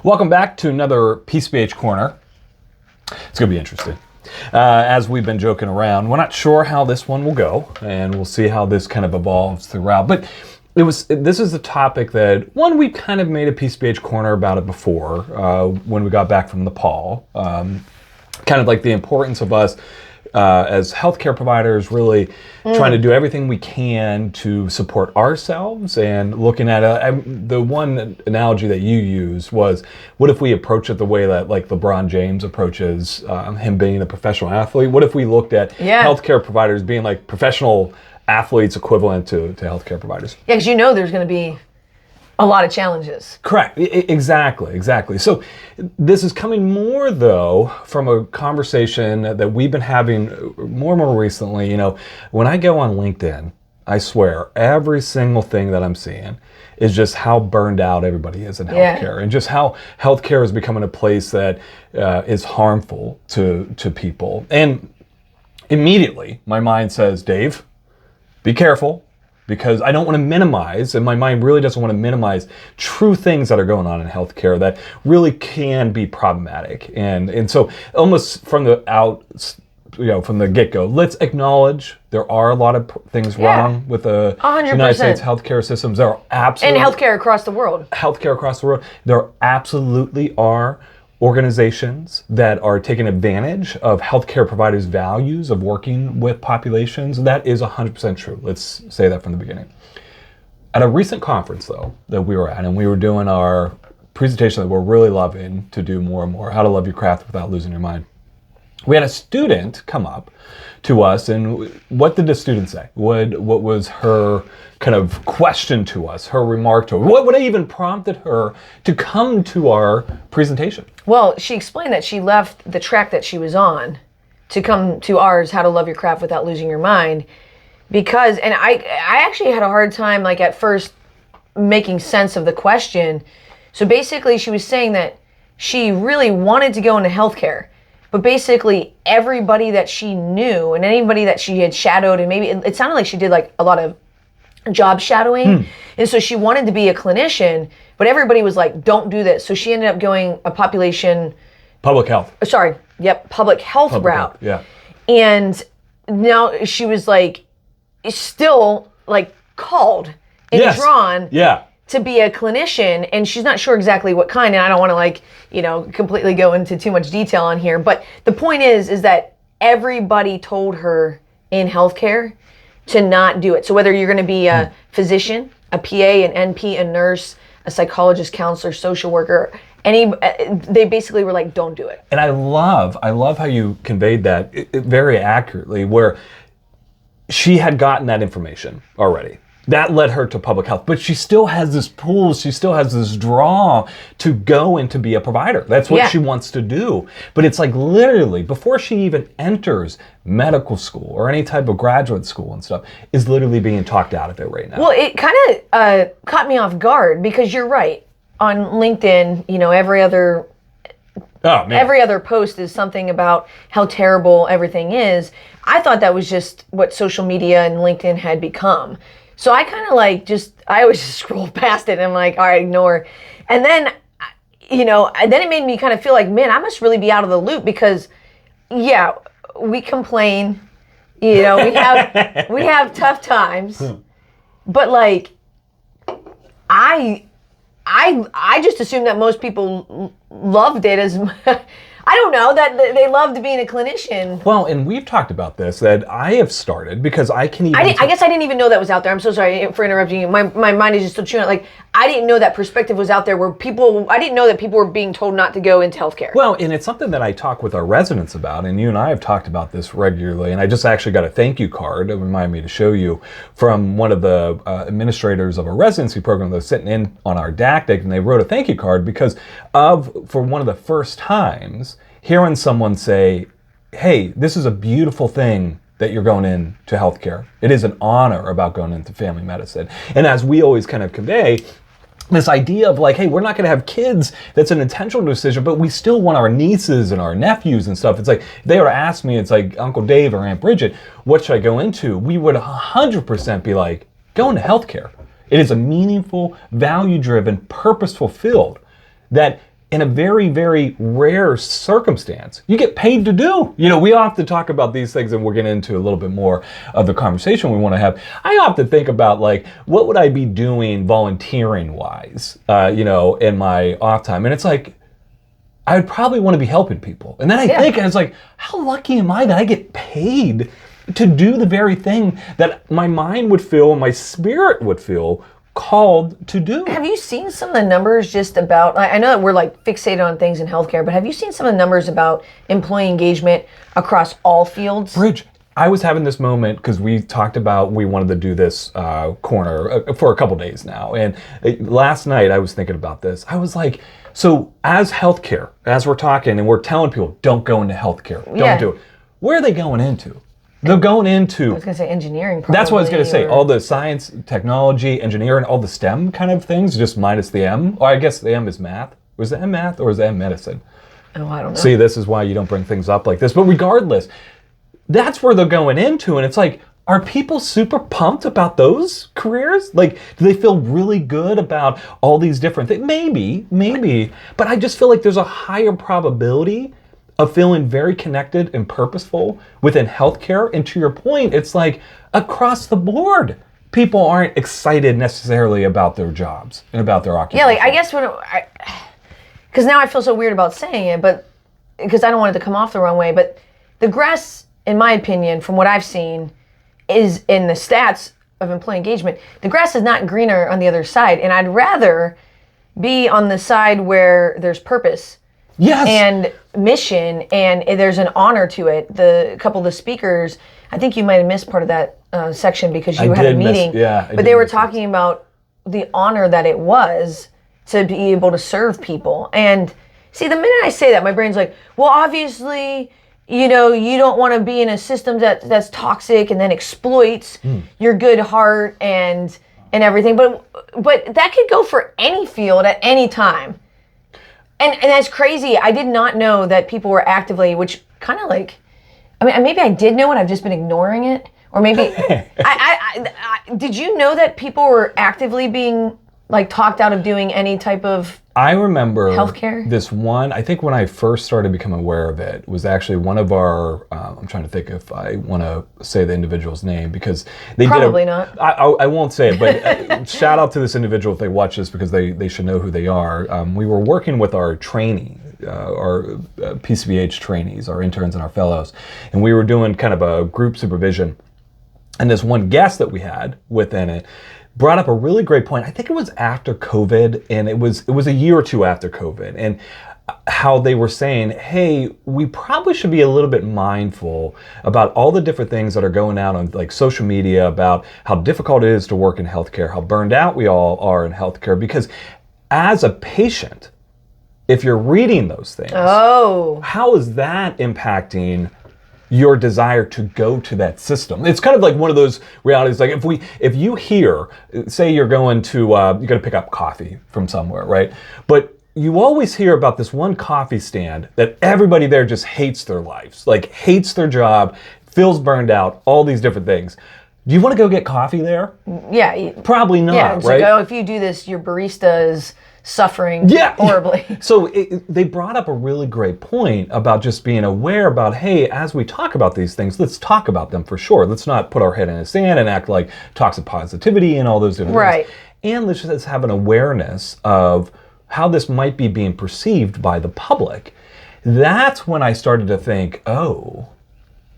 Welcome back to another PCBH Corner. It's going to be interesting. As we've been joking around, we're not sure how this one will go, and we'll see how this kind of evolves throughout. But this is a topic that, one, we kind of made a PCBH Corner about it before when we got back from Nepal. Kind of like the importance of us as healthcare providers really trying to do everything we can to support ourselves, and looking at the one analogy that you used was, what if we approach it the way that like LeBron James approaches him being a professional athlete? What if we looked at healthcare providers being like professional athletes equivalent to healthcare providers? Yeah, because there's going to be a lot of challenges. Correct. Exactly. So this is coming more, though, from a conversation that we've been having more and more recently. You know, when I go on LinkedIn, I swear every single thing that I'm seeing is just how burned out everybody is in healthcare, and just how healthcare is becoming a place that is harmful to people. And immediately, my mind says, Dave, be careful. Because I don't want to minimize, and my mind really doesn't want to minimize true things that are going on in healthcare that really can be problematic. And so almost from the get-go, let's acknowledge there are a lot of things wrong with the 100%. United States healthcare systems. There are absolutely... And healthcare across the world. There absolutely are organizations that are taking advantage of healthcare providers' values of working with populations. That is 100% true. Let's say that from the beginning. At a recent conference, though, that we were at, and we were doing our presentation that we're really loving to do more and more, How to Love Your Craft Without Losing Your Mind. We had a student come up to us, and what did the student say? What was her kind of question to us, her remark to us? What even prompted her to come to our presentation? Well, she explained that she left the track that she was on to come to ours, How to Love Your Craft Without Losing Your Mind, because, and I actually had a hard time, like at first, making sense of the question. So basically she was saying that she really wanted to go into healthcare, but basically everybody that she knew and anybody that she had shadowed, and maybe it sounded like she did like a lot of job shadowing. And so she wanted to be a clinician, but everybody was like, don't do this. So she ended up going a public health route. Yeah. And now she was like, still like called and drawn to be a clinician, and she's not sure exactly what kind, and I don't want to completely go into too much detail on here, but the point is that everybody told her in healthcare to not do it. So whether you're going to be a physician, a PA, an NP, a nurse, a psychologist, counselor, social worker, they basically were like, don't do it. And I love how you conveyed that very accurately, where she had gotten that information already. That led her to public health, but she still has this pull, she still has this draw to go and to be a provider. That's what she wants to do. But it's like literally, before she even enters medical school or any type of graduate school and stuff, is literally being talked out of it right now. Well, it kind of caught me off guard, because you're right. On LinkedIn, every other post is something about how terrible everything is. I thought that was just what social media and LinkedIn had become. So I kind of I always just scroll past it and I'm like, all right, ignore. And then, then it made me kind of feel like, man, I must really be out of the loop, because we complain, we have tough times, but like, I just assumed that most people loved it as I don't know, that they loved being a clinician. Well, and we've talked about this, that I have started, because I can even... I guess I didn't even know that was out there. I'm so sorry for interrupting you. My mind is just still chewing. Like, I didn't know that perspective was out there where I didn't know that people were being told not to go into healthcare. Well, and it's something that I talk with our residents about, and you and I have talked about this regularly, and I just actually got a thank you card that reminded me to show you from one of the administrators of a residency program that was sitting in on our dactic, and they wrote a thank you card because for one of the first times, hearing someone say, hey, this is a beautiful thing that you're going into healthcare. It is an honor about going into family medicine. And as we always kind of convey, this idea of like, hey, we're not going to have kids, that's an intentional decision, but we still want our nieces and our nephews and stuff. It's like, if they were to ask me, it's like Uncle Dave or Aunt Bridget, what should I go into? We would 100% be like, go into healthcare. It is a meaningful, value-driven, purposeful field that in a very, very rare circumstance, you get paid to do. We often talk about these things, and we're getting into a little bit more of the conversation we want to have. I often think about, like, what would I be doing volunteering-wise, in my off time? And it's like, I would probably want to be helping people. And then I think, and it's like, how lucky am I that I get paid to do the very thing that my mind would feel, my spirit would feel called to do. Have you seen some of the numbers just about, I know that we're like fixated on things in healthcare, but have you seen some of the numbers about employee engagement across all fields? Bridge, I was having this moment because we talked about we wanted to do this corner for a couple days now. And last night I was thinking about this. I was like, so as healthcare, as we're talking and we're telling people, don't go into healthcare, don't do it. Where are they going into? They're going into... I was going to say engineering, probably. That's what I was going to say. All the science, technology, engineering, all the STEM kind of things, just minus the M. Or I guess the M is math. Was the M math or is the M medicine? Oh, I don't know. See, this is why you don't bring things up like this. But regardless, that's where they're going into. And it's like, are people super pumped about those careers? Like, do they feel really good about all these different things? Maybe. But I just feel like there's a higher probability of feeling very connected and purposeful within healthcare. And to your point, it's like across the board, people aren't excited necessarily about their jobs and about their occupation. Yeah, like I guess because now I feel so weird about saying it, but because I don't want it to come off the wrong way, but the grass, in my opinion, from what I've seen, is in the stats of employee engagement, the grass is not greener on the other side. And I'd rather be on the side where there's purpose. Yes. And mission, and there's an honor to it. A couple of the speakers, I think you might have missed part of that section because you had a meeting. But they were talking about the honor that it was to be able to serve people. And see, the minute I say that, my brain's like, well, obviously, you don't want to be in a system that's toxic and then exploits your good heart and everything. But that could go for any field at any time. And that's crazy. I did not know that people were actively, which kind of like, I mean, maybe I did know it. I've just been ignoring it. Or maybe, did you know that people were actively being like talked out of doing any type of I remember healthcare? This one, I think when I first started becoming aware of it, was actually one of our, I'm trying to think if I want to say the individual's name because they Probably not. I won't say it, but shout out to this individual if they watch this because they should know who they are. We were working with our trainee, our PCBH trainees, our interns and our fellows, and we were doing kind of a group supervision. And this one guest that we had within it brought up a really great point. I think it was after COVID, and it was a year or two after COVID, and how they were saying, hey, we probably should be a little bit mindful about all the different things that are going out on like social media about how difficult it is to work in healthcare, how burned out we all are in healthcare, because as a patient, if you're reading those things, how is that impacting your desire to go to that system? It's kind of like one of those realities. Like if you hear, say you're going to, you're going to pick up coffee from somewhere, right? But you always hear about this one coffee stand that everybody there just hates their lives, like hates their job, feels burned out, all these different things. Do you want to go get coffee there? Yeah. Probably not, yeah, it's right? Like, oh, if you do this, your barista is suffering horribly. So they brought up a really great point about just being aware about, hey, as we talk about these things, let's talk about them for sure. Let's not put our head in the sand and act like toxic positivity and all those different things. And let's just have an awareness of how this might be being perceived by the public. That's when I started to think,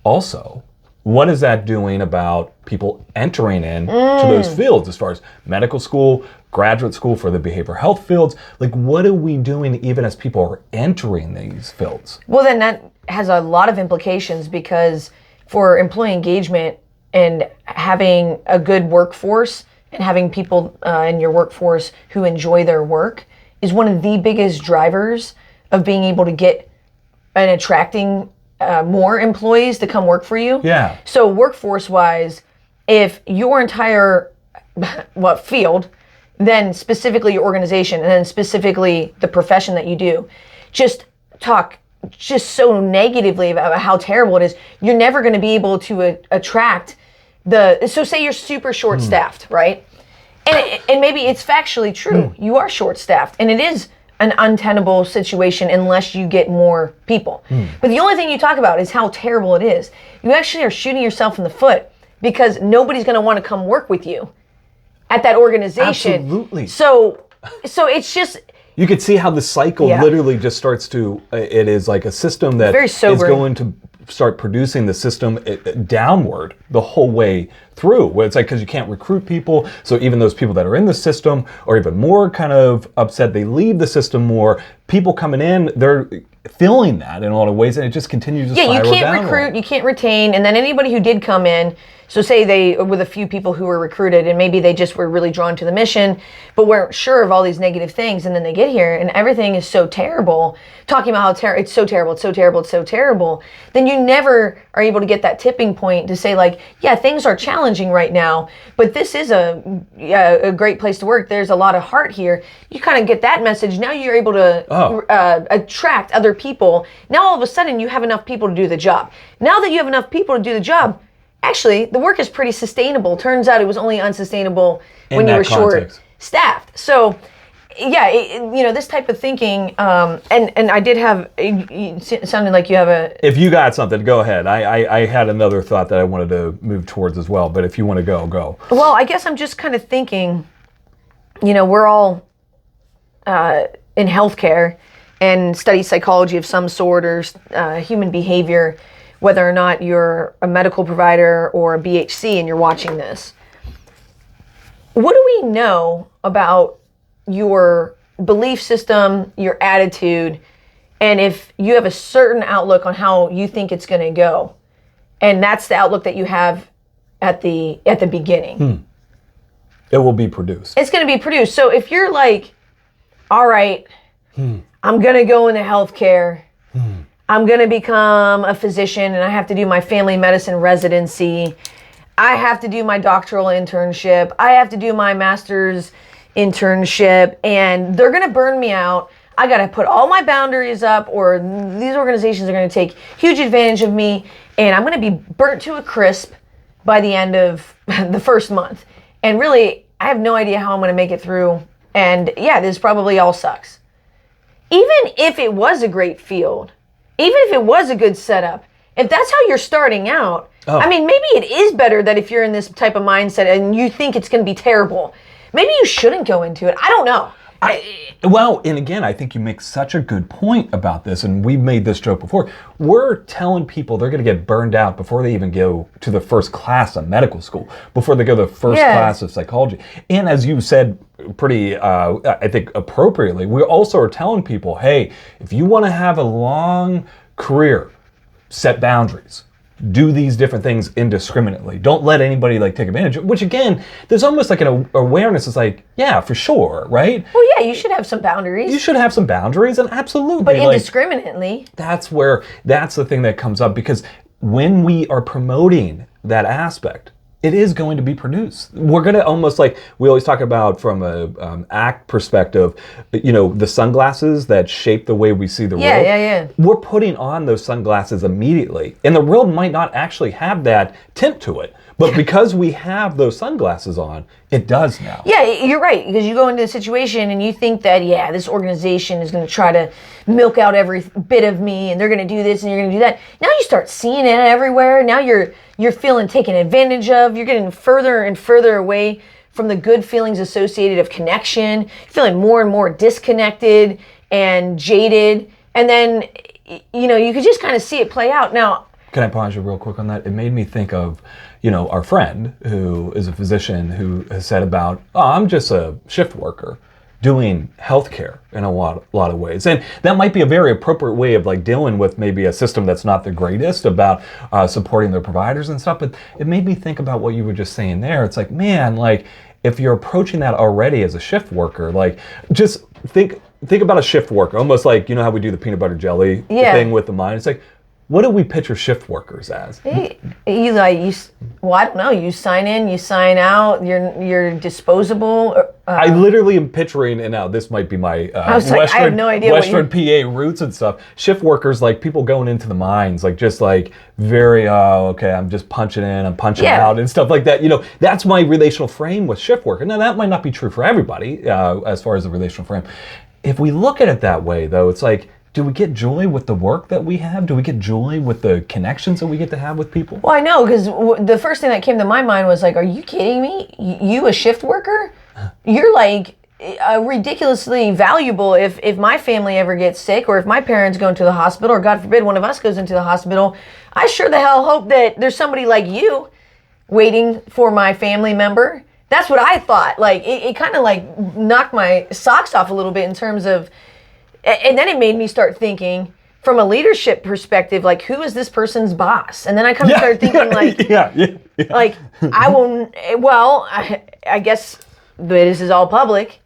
also, what is that doing about people entering in to those fields as far as medical school, graduate school for the behavioral health fields? Like, what are we doing even as people are entering these fields? Well, then that has a lot of implications because for employee engagement and having a good workforce and having people in your workforce who enjoy their work is one of the biggest drivers of being able to get and attracting more employees to come work for you. Yeah. So workforce-wise, if your entire field, then specifically your organization, and then specifically the profession that you do, just talk just so negatively about how terrible it is, you're never going to be able to attract so say you're super short-staffed, right? And maybe it's factually true. You are short-staffed, and it is an untenable situation unless you get more people. But the only thing you talk about is how terrible it is. You actually are shooting yourself in the foot because nobody's going to want to come work with you at that organization. Absolutely. So it's just... You could see how the cycle literally just starts to, it is like a system that is going to start producing the system downward the whole way through. Where it's like, because you can't recruit people, so even those people that are in the system are even more kind of upset. They leave the system more. People coming in, they're feeling that in a lot of ways, and it just continues to spiral downward. Yeah, you can't recruit, you can't retain, and then anybody who did come in, so say they, with a few people who were recruited, and maybe they just were really drawn to the mission, but weren't sure of all these negative things, and then they get here, and everything is so terrible, talking about how it's so terrible, it's so terrible, it's so terrible, then you never are able to get that tipping point to say like, yeah, things are challenging right now, but this is a great place to work. There's a lot of heart here. You kind of get that message. Now you're able to attract other people. Now all of a sudden you have enough people to do the job. Now that you have enough people to do the job, actually the work is pretty sustainable. Turns out it was only unsustainable when you were short-staffed. So yeah, this type of thinking, and I did have, it sounded like you have a... If you got something, go ahead. I had another thought that I wanted to move towards as well, but if you want to go. Well, I guess I'm just kind of thinking, we're all in healthcare and study psychology of some sort or human behavior, whether or not you're a medical provider or a BHC and you're watching this. What do we know about your belief system, your attitude, and if you have a certain outlook on how you think it's going to go, and that's the outlook that you have at the beginning? It will be produced. It's going to be produced. So if you're like, all right, I'm going to go into healthcare, I'm going to become a physician, and I have to do my family medicine residency, I have to do my doctoral internship, I have to do my master's internship, and they're going to burn me out. I got to put all my boundaries up, or these organizations are going to take huge advantage of me, and I'm going to be burnt to a crisp by the end of the first month. And really, I have no idea how I'm going to make it through. And yeah, this probably all sucks. Even if it was a great field, even if it was a good setup, if that's how you're starting out, I mean, maybe it is better that if you're in this type of mindset and you think it's going to be terrible, maybe you shouldn't go into it. I don't know. Well, and again, I think you make such a good point about this, and we've made this joke before. We're telling people they're going to get burned out before they even go to the first class of medical school, before they go to the first class of psychology. And as you said pretty, I think appropriately, we also are telling people, hey, if you want to have a long career, set boundaries. Do these different things indiscriminately. Don't let anybody take advantage of it, which again, there's almost like an awareness. It's like, yeah, for sure, right? Well, yeah, you should have some boundaries. You should have some boundaries, and absolutely. But indiscriminately. That's the thing that comes up, because when we are promoting that aspect, it is going to be produced. We're going to almost we always talk about from a ACT perspective, the sunglasses that shape the way we see the world. Yeah. We're putting on those sunglasses immediately. And the world might not actually have that tint to it. But because we have those sunglasses on, it does now. Yeah, you're right. Because you go into a situation and you think that, this organization is going to try to milk out every bit of me, and they're going to do this and you're going to do that. Now you start seeing it everywhere. Now you're feeling taken advantage of. You're getting further and further away from the good feelings associated of connection. You're feeling more and more disconnected and jaded. And then, you could just kind of see it play out. Now, can I pause you real quick on that? It made me think of, our friend who is a physician who has said about, I'm just a shift worker doing healthcare in a lot of ways. And that might be a very appropriate way of dealing with maybe a system that's not the greatest about supporting their providers and stuff. But it made me think about what you were just saying there. It's like, man, if you're approaching that already as a shift worker, just think about a shift worker, almost like, how we do the peanut butter jelly thing with the mind. It's like, what do we picture shift workers as? I don't know. You sign in, you sign out. You're disposable. I literally am picturing, and now this might be my Western, I have no idea Western PA roots and stuff. Shift workers, people going into the mines, very, okay, I'm just punching in, I'm punching out, and stuff like that. That's my relational frame with shift worker. Now that might not be true for everybody, as far as the relational frame. if we look at it that way, though, it's like, do we get joy with the work that we have? Do we get joy with the connections that we get to have with people? Well, I know, because the first thing that came to my mind was like, are you kidding me? You a shift worker? You're like ridiculously valuable if my family ever gets sick, or if my parents go into the hospital, or God forbid one of us goes into the hospital. I sure the hell hope that there's somebody like you waiting for my family member. That's what I thought. Like, it kind of like knocked my socks off a little bit in terms of, and then it made me start thinking from a leadership perspective, like, who is this person's boss? And then I kind of started thinking like, like, I won't, well, I guess this is all public.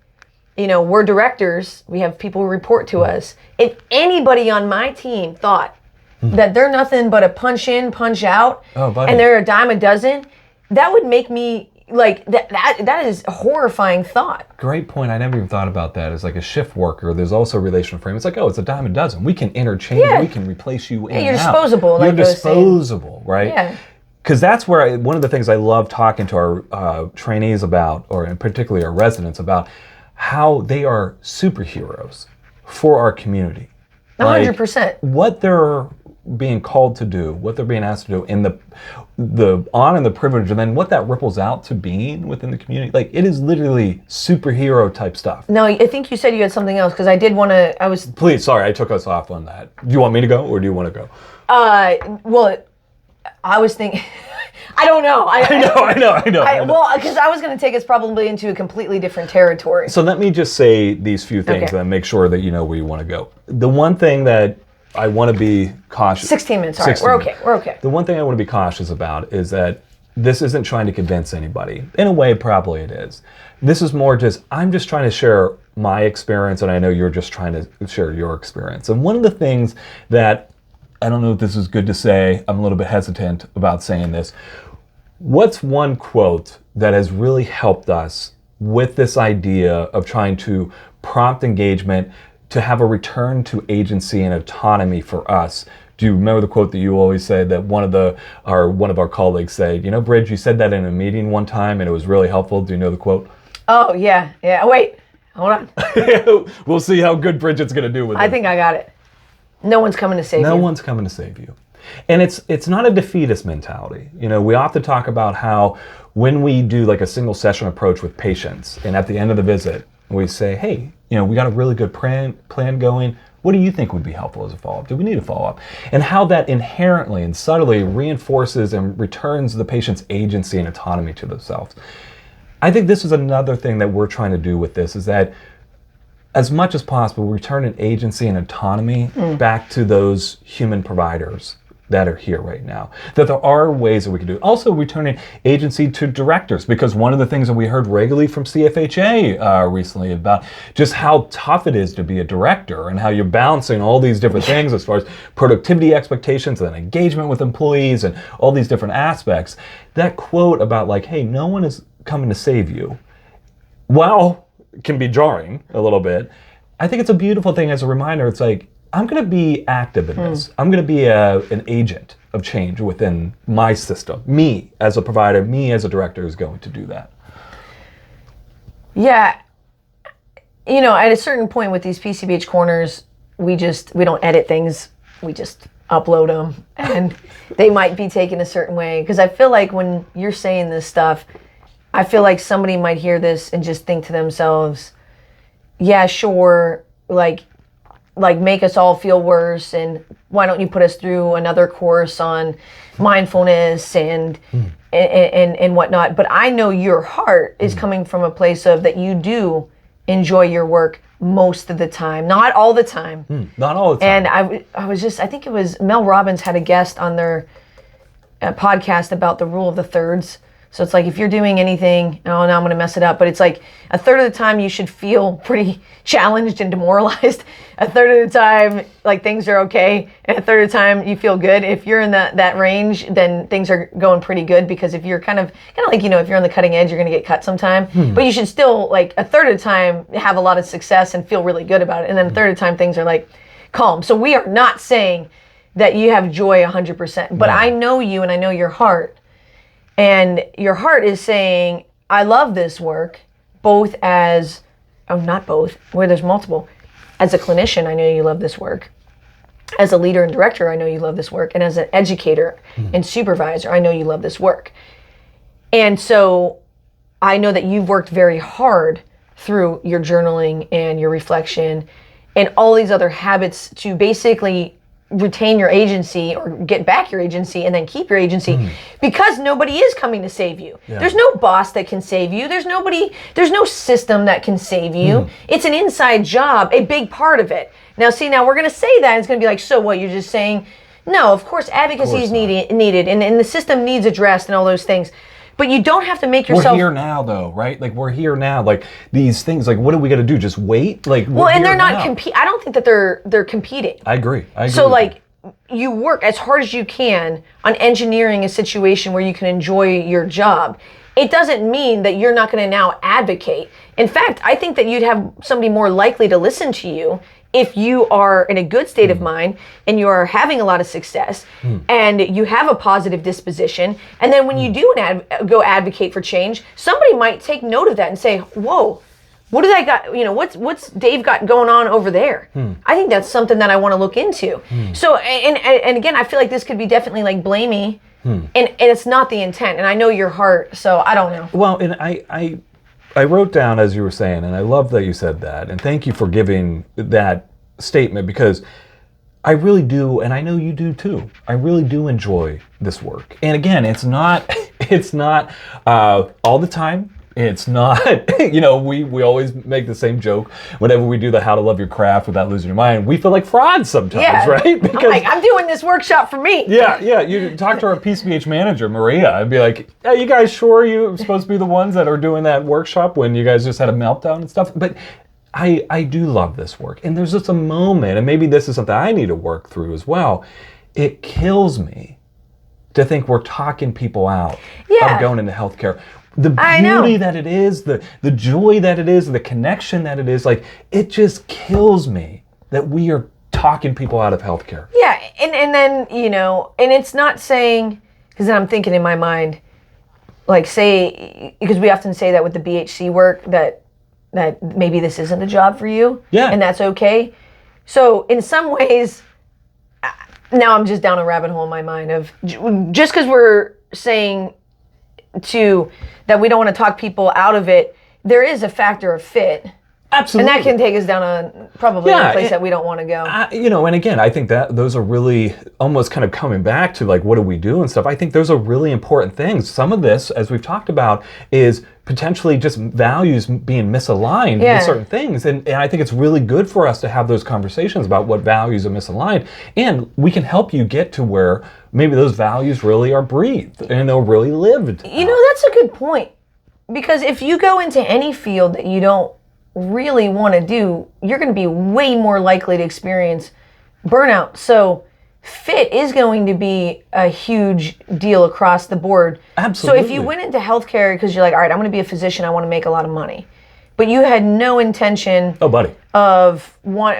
You know, we're directors. We have people who report to us. If anybody on my team thought that they're nothing but a punch in, punch out, and they're a dime a dozen, that would make me like, that is a horrifying thought. Great point. I never even thought about that. As like a shift worker, there's also a relational frame. It's like, oh, it's a dime a dozen. We can interchange. We can replace you in you're and out. Disposable. You're disposable, right? Yeah. Because that's where one of the things I love talking to our trainees about, or in particularly our residents about, how they are superheroes for our community. 100%. What they're being called to do, what they're being asked to do, and the honor and the privilege, and then what that ripples out to being within the community. Like, it is literally superhero type stuff. No, I think you said you had something else, because I did want to, Please, sorry, I took us off on that. Do you want me to go, or do you want to go? Well, I was thinking, I don't know. I know. Well, because I was going to take us probably into a completely different territory. So let me just say these few things and make sure that you know where you want to go. The one thing that I want to be cautious. 16 minutes. All right, we're okay. The one thing I want to be cautious about is that this isn't trying to convince anybody. In a way, probably it is. This is more just, I'm just trying to share my experience, and I know you're just trying to share your experience. And one of the things that, I don't know if this is good to say, I'm a little bit hesitant about saying this. What's one quote that has really helped us with this idea of trying to prompt engagement, to have a return to agency and autonomy for us? Do you remember the quote that you always say that one of our colleagues said, you know, Bridge, you said that in a meeting one time and it was really helpful. Do you know the quote? Oh, yeah. Wait, hold on. We'll see how good Bridget's going to do with it. I think I got it. No one's coming to save you. No one's coming to save you. And it's not a defeatist mentality. You know, we often talk about how when we do like a single session approach with patients, and at the end of the visit, we say, hey, you know, we got a really good plan going. What do you think would be helpful as a follow-up? Do we need a follow-up? And how that inherently and subtly reinforces and returns the patient's agency and autonomy to themselves. I think this is another thing that we're trying to do with this, is that as much as possible, return an agency and autonomy back to those human providers that are here right now. That there are ways that we can do it. Also returning agency to directors, because one of the things that we heard regularly from CFHA recently about just how tough it is to be a director and how you're balancing all these different things as far as productivity expectations and engagement with employees and all these different aspects. That quote about like, hey, no one is coming to save you, while can be jarring a little bit, I think it's a beautiful thing as a reminder. It's like, I'm going to be active in this. I'm going to be an agent of change within my system. Me as a provider, me as a director is going to do that. Yeah. You know, at a certain point with these PCBH corners, we don't edit things. We just upload them, and they might be taken a certain way. Because I feel like when you're saying this stuff, I feel like somebody might hear this and just think to themselves, yeah, sure, like make us all feel worse, and why don't you put us through another course on mindfulness and whatnot. But I know your heart is coming from a place of that you do enjoy your work most of the time, not all the time. Not all the time. And I think it was Mel Robbins had a guest on their podcast about the rule of the thirds. So it's like, if you're doing anything, oh, now I'm going to mess it up. But it's like a third of the time you should feel pretty challenged and demoralized. A third of the time, like, things are okay. And a third of the time you feel good. If you're in that range, then things are going pretty good. Because if you're kind of like, you know, if you're on the cutting edge, you're going to get cut sometime. But you should still, like, a third of the time have a lot of success and feel really good about it. And then a third of the time things are like calm. So we are not saying that you have joy 100%. But I know you and I know your heart. And your heart is saying, I love this work, both as, not both, where there's multiple, As a clinician, I know you love this work. As a leader and director, I know you love this work. And as an educator and supervisor, I know you love this work. And so I know that you've worked very hard through your journaling and your reflection and all these other habits to basically retain your agency or get back your agency and then keep your agency because nobody is coming to save you. Yeah. There's no boss that can save you. There's no system that can save you. It's an inside job, a big part of it. Now we're going to say that and it's going to be like, so what, you're just saying, no, of course advocacy is needed and the system needs addressed and all those things. But you don't have to make yourself... We're here now, though, right? Like, we're here now. Like, these things, like, what do we got to do? Just wait? Like, well, and they're not competing. I don't think that they're competing. I agree. So, like, you work as hard as you can on engineering a situation where you can enjoy your job. It doesn't mean that you're not going to now advocate. In fact, I think that you'd have somebody more likely to listen to you if you are in a good state of mind and you are having a lot of success and you have a positive disposition, and then when you do go advocate for change, somebody might take note of that and say, whoa, what do I got, what's Dave got going on over there? I think that's something that I want to look into. So, and again, I feel like this could be definitely like blamey, and it's not the intent, and I know your heart, so I don't know. Well, and I wrote down, as you were saying, and I love that you said that, and thank you for giving that statement, because I really do, and I know you do too, I really do enjoy this work. And again, it's not all the time. It's not, we always make the same joke whenever we do the how to love your craft without losing your mind. We feel like frauds sometimes, right? Because I'm doing this workshop for me. Yeah. You talk to our PCBH manager, Maria, and be like, "Are you guys sure you're supposed to be the ones that are doing that workshop when you guys just had a meltdown and stuff?" But I do love this work. And there's just a moment, and maybe this is something I need to work through as well. It kills me to think we're talking people out of going into healthcare. The beauty that it is, the joy that it is, the connection that it is, like, it just kills me that we are talking people out of healthcare. Yeah, and then, and it's not saying, because then I'm thinking in my mind, like, say, because we often say that with the BHC work, that maybe this isn't a job for you, and that's okay. So in some ways, now I'm just down a rabbit hole in my mind of, just because we're saying that we don't want to talk people out of it, there is a factor of fit. Absolutely. And that can take us down a place that we don't want to go. And again, I think that those are really almost kind of coming back to like, what do we do and stuff. I think those are really important things. Some of this, as we've talked about, is potentially just values being misaligned with certain things. And I think it's really good for us to have those conversations about what values are misaligned. And we can help you get to where maybe those values really are breathed and they're really lived. That's a good point. Because if you go into any field that you don't really want to do, you're going to be way more likely to experience burnout. So fit is going to be a huge deal across the board. Absolutely. So if you went into healthcare because you're like, all right, I'm going to be a physician, I want to make a lot of money, but you had no intention of you're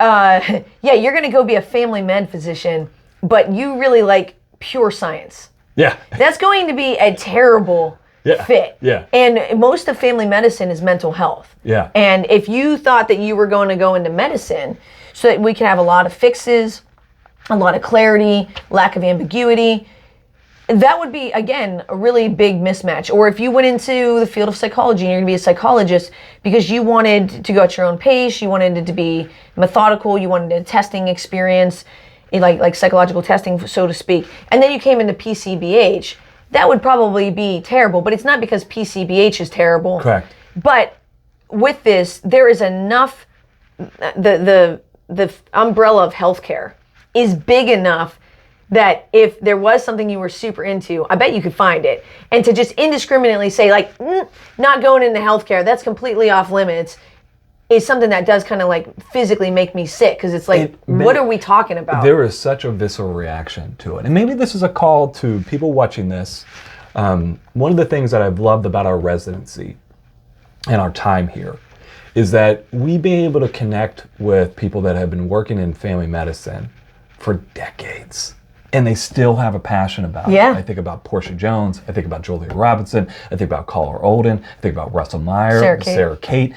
going to go be a family med physician, but you really like pure science. Yeah. That's going to be a terrible fit. Yeah. And most of family medicine is mental health. Yeah. And if you thought that you were going to go into medicine so that we could have a lot of fixes, a lot of clarity, lack of ambiguity, that would be, again, a really big mismatch. Or if you went into the field of psychology and you're going to be a psychologist because you wanted to go at your own pace, you wanted it to be methodical, you wanted a testing experience, like psychological testing, so to speak, and then you came into PCBH, that would probably be terrible. But it's not because PCBH is terrible. Correct. But with this, there is enough, the umbrella of healthcare is big enough that if there was something you were super into, I bet you could find it. And to just indiscriminately say, like, not going into healthcare, that's completely off limits, is something that does kind of like physically make me sick, because it's like, what are we talking about? There is such a visceral reaction to it. And maybe this is a call to people watching this. One of the things that I've loved about our residency and our time here is that we be able to connect with people that have been working in family medicine for decades. And they still have a passion about it. I think about Portia Jones. I think about Julia Robinson. I think about Caller Olden. I think about Russell Meyer, Sarah Kate.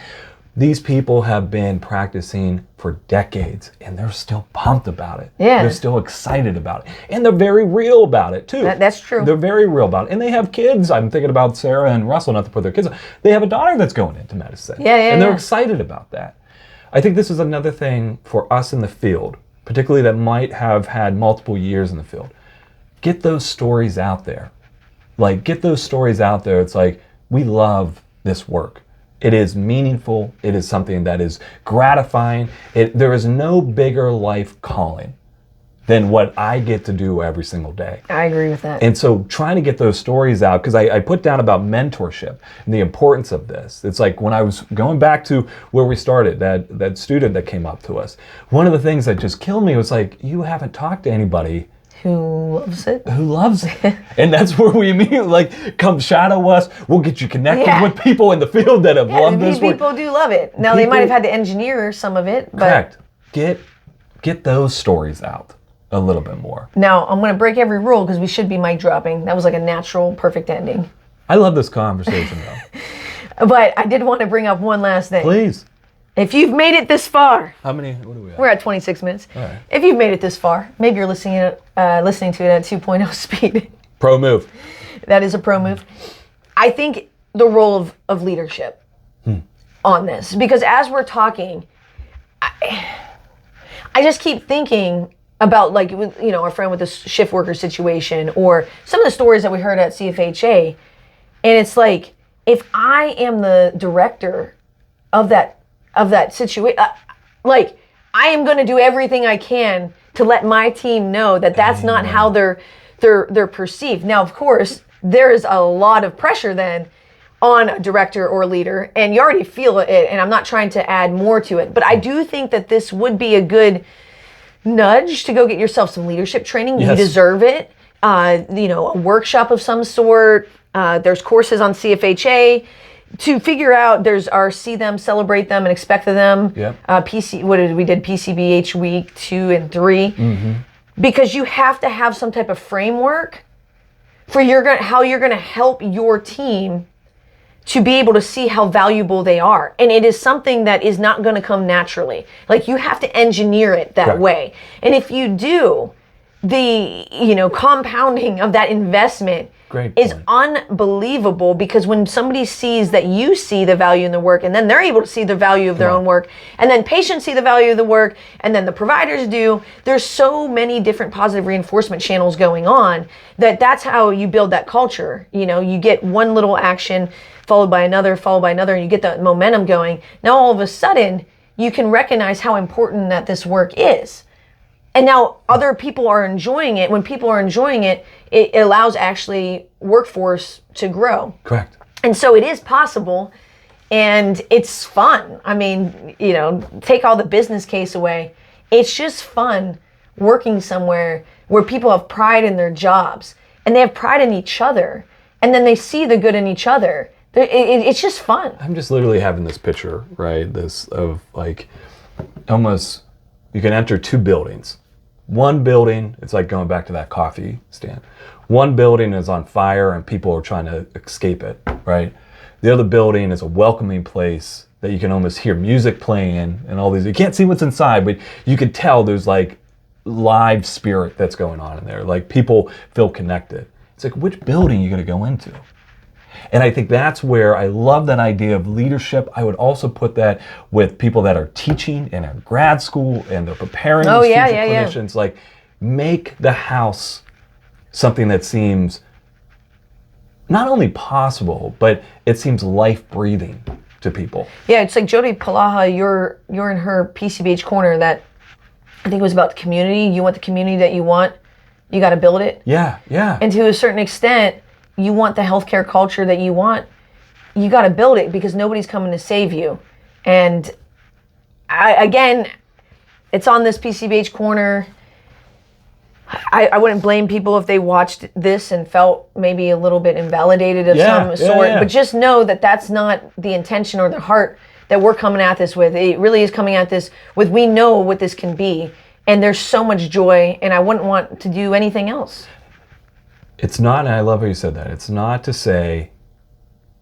These people have been practicing for decades, and they're still pumped about it. Yeah. They're still excited about it. And they're very real about it, too. That's true. They're very real about it. And they have kids. I'm thinking about Sarah and Russell, not to put their kids on. They have a daughter that's going into medicine. And they're excited about that. I think this is another thing for us in the field, particularly that might have had multiple years in the field. Get those stories out there. Like, get those stories out there. It's like, we love this work. It is meaningful. It is something that is gratifying. There is no bigger life calling than what I get to do every single day. I agree with that. And so trying to get those stories out, because I put down about mentorship and the importance of this. It's like when I was going back to where we started, that student that came up to us, one of the things that just killed me was like, you haven't talked to anybody who loves it. And that's where we immediately, like, come shadow us. We'll get you connected with people in the field that have loved this work. People do love it. Now, they might have had to engineer some of it. But correct. Get those stories out a little bit more. Now, I'm going to break every rule because we should be mic dropping. That was like a natural, perfect ending. I love this conversation, though. But I did want to bring up one last thing. Please. If you've made it this far. How many? What are we at? We're at 26 minutes. All right. If you've made it this far, maybe you're listening to it at 2.0 speed. Pro move. That is a pro move. I think the role of leadership on this, because as we're talking, I just keep thinking about, like, our friend with the shift worker situation, or some of the stories that we heard at CFHA, and it's like, if I am the director of that situation, like, I am going to do everything I can to let my team know that that's not how they're perceived. Now, of course, there is a lot of pressure then on a director or leader, and you already feel it, and I'm not trying to add more to it, but I do think that this would be a good nudge to go get yourself some leadership training. Yes. You deserve it. A workshop of some sort. There's courses on CFHA to figure out. There's our See Them, Celebrate Them, and Expect Them. Yep. We did PCBH week 2 and 3. Mm-hmm. Because you have to have some type of framework for how you're going to help your team to be able to see how valuable they are. And it is something that is not going to come naturally. Like, you have to engineer it that way. And if you do, the compounding of that investment is unbelievable, because when somebody sees that you see the value in the work, and then they're able to see the value of their own work, and then patients see the value of the work, and then the providers do, there's so many different positive reinforcement channels going on that's how you build that culture. You get one little action followed by another, and you get that momentum going. Now, all of a sudden, you can recognize how important that this work is. And now other people are enjoying it. When people are enjoying it, it allows actually workforce to grow. Correct. And so it is possible, and it's fun. I mean, take all the business case away. It's just fun working somewhere where people have pride in their jobs, and they have pride in each other, and then they see the good in each other. It's just fun. I'm just literally having this picture, right? This of, like, almost, you can enter 2 buildings. One building, it's like going back to that coffee stand. One building is on fire and people are trying to escape it, right? The other building is a welcoming place that you can almost hear music playing and all these. You can't see what's inside, but you can tell there's, like, live spirit that's going on in there. Like, people feel connected. It's like, which building are you going to go into? And I think that's where I love that idea of leadership. I would also put that with people that are teaching in a grad school and they're preparing these future clinicians. Like, make the house something that seems not only possible, but it seems life-breathing to people. Yeah, it's like Jody Palaha, you're in her PCBH Corner that I think it was about the community. You want the community that you want, you got to build it. Yeah. And to a certain extent, you want the healthcare culture that you want, you got to build it, because nobody's coming to save you. And again, it's on this PCBH Corner. I wouldn't blame people if they watched this and felt maybe a little bit invalidated of some sort, but just know that that's not the intention or the heart that we're coming at this with. It really is coming at this with, we know what this can be, and there's so much joy, and I wouldn't want to do anything else. It's not, and I love how you said that, it's not to say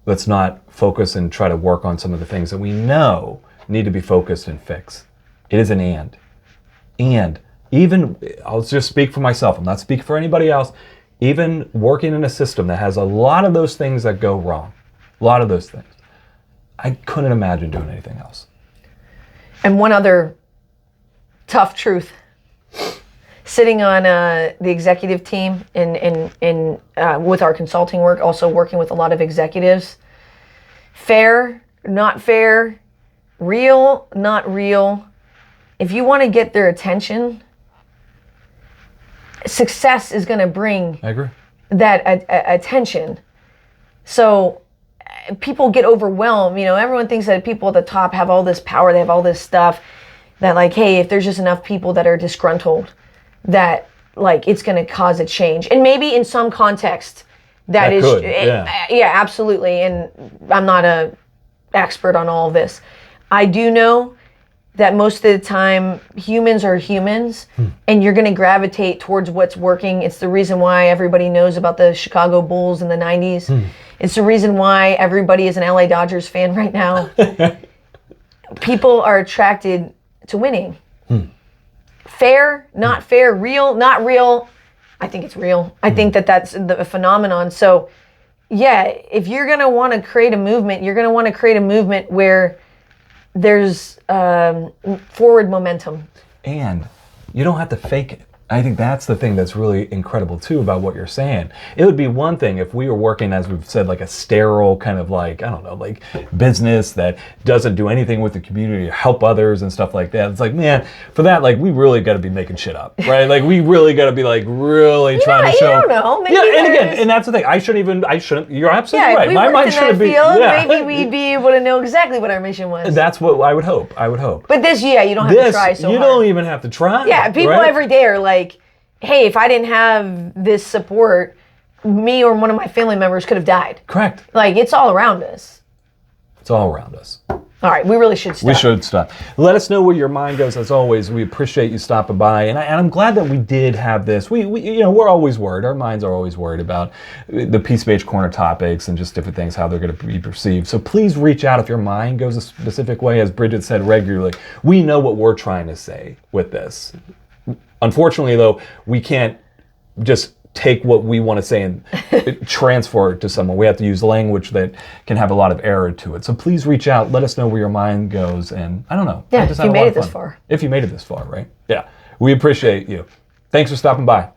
let's not focus and try to work on some of the things that we know need to be focused and fixed. It is an and. And even, I'll just speak for myself, I'm not speaking for anybody else, even working in a system that has a lot of those things that go wrong, a lot of those things, I couldn't imagine doing anything else. And one other tough truth. Sitting on the executive team and with our consulting work, also working with a lot of executives. Fair, not fair, real, not real. If you want to get their attention, success is going to bring I agree. that attention. So people get overwhelmed. You know, everyone thinks that people at the top have all this power, they have all this stuff, that like, hey, if there's just enough people that are disgruntled, that like it's going to cause a change. And maybe in some context that is could, yeah, absolutely. And I'm not a expert on all of this. I do know that most of the time humans are humans, and you're going to gravitate towards what's working. It's the reason why everybody knows about the Chicago Bulls in the 90s. It's the reason why everybody is an LA Dodgers fan right now. People are attracted to winning. Fair, not fair, real, not real. I think it's real. I think that that's the phenomenon. So yeah, if you're going to want to create a movement, you're going to want to create a movement where there's forward momentum. And you don't have to fake it. I think that's the thing that's really incredible too about what you're saying. It would be one thing if we were working, as we've said, like a sterile kind of like, I don't know, like business that doesn't do anything with the community to help others and stuff like that. It's like, man, for that, like we really got to be making shit up, right? Like we really got to be like really trying to show. I don't know. Maybe and again, and that's the thing. I shouldn't, you're absolutely right. If we My worked mind in shouldn't that be. field, Yeah. maybe we'd be able to know exactly what our mission was. That's what I would hope. But this, you don't have to try so hard. You don't even have to try. Yeah, people right? every day are like, hey, if I didn't have this support, me or one of my family members could have died. Correct. Like, it's all around us. It's all around us. All right, we really should stop. We should stop. Let us know where your mind goes. As always, we appreciate you stopping by, and I'm glad that we did have this. We we're always worried. Our minds are always worried about the PCBH Corner topics and just different things, how they're going to be perceived. So please reach out if your mind goes a specific way. As Bridget said regularly, we know what we're trying to say with this. Unfortunately, though, we can't just take what we want to say and transfer it to someone. We have to use language that can have a lot of error to it. So please reach out. Let us know where your mind goes. And I don't know. Yeah, if you made it this far. If you made it this far, right? Yeah. We appreciate you. Thanks for stopping by.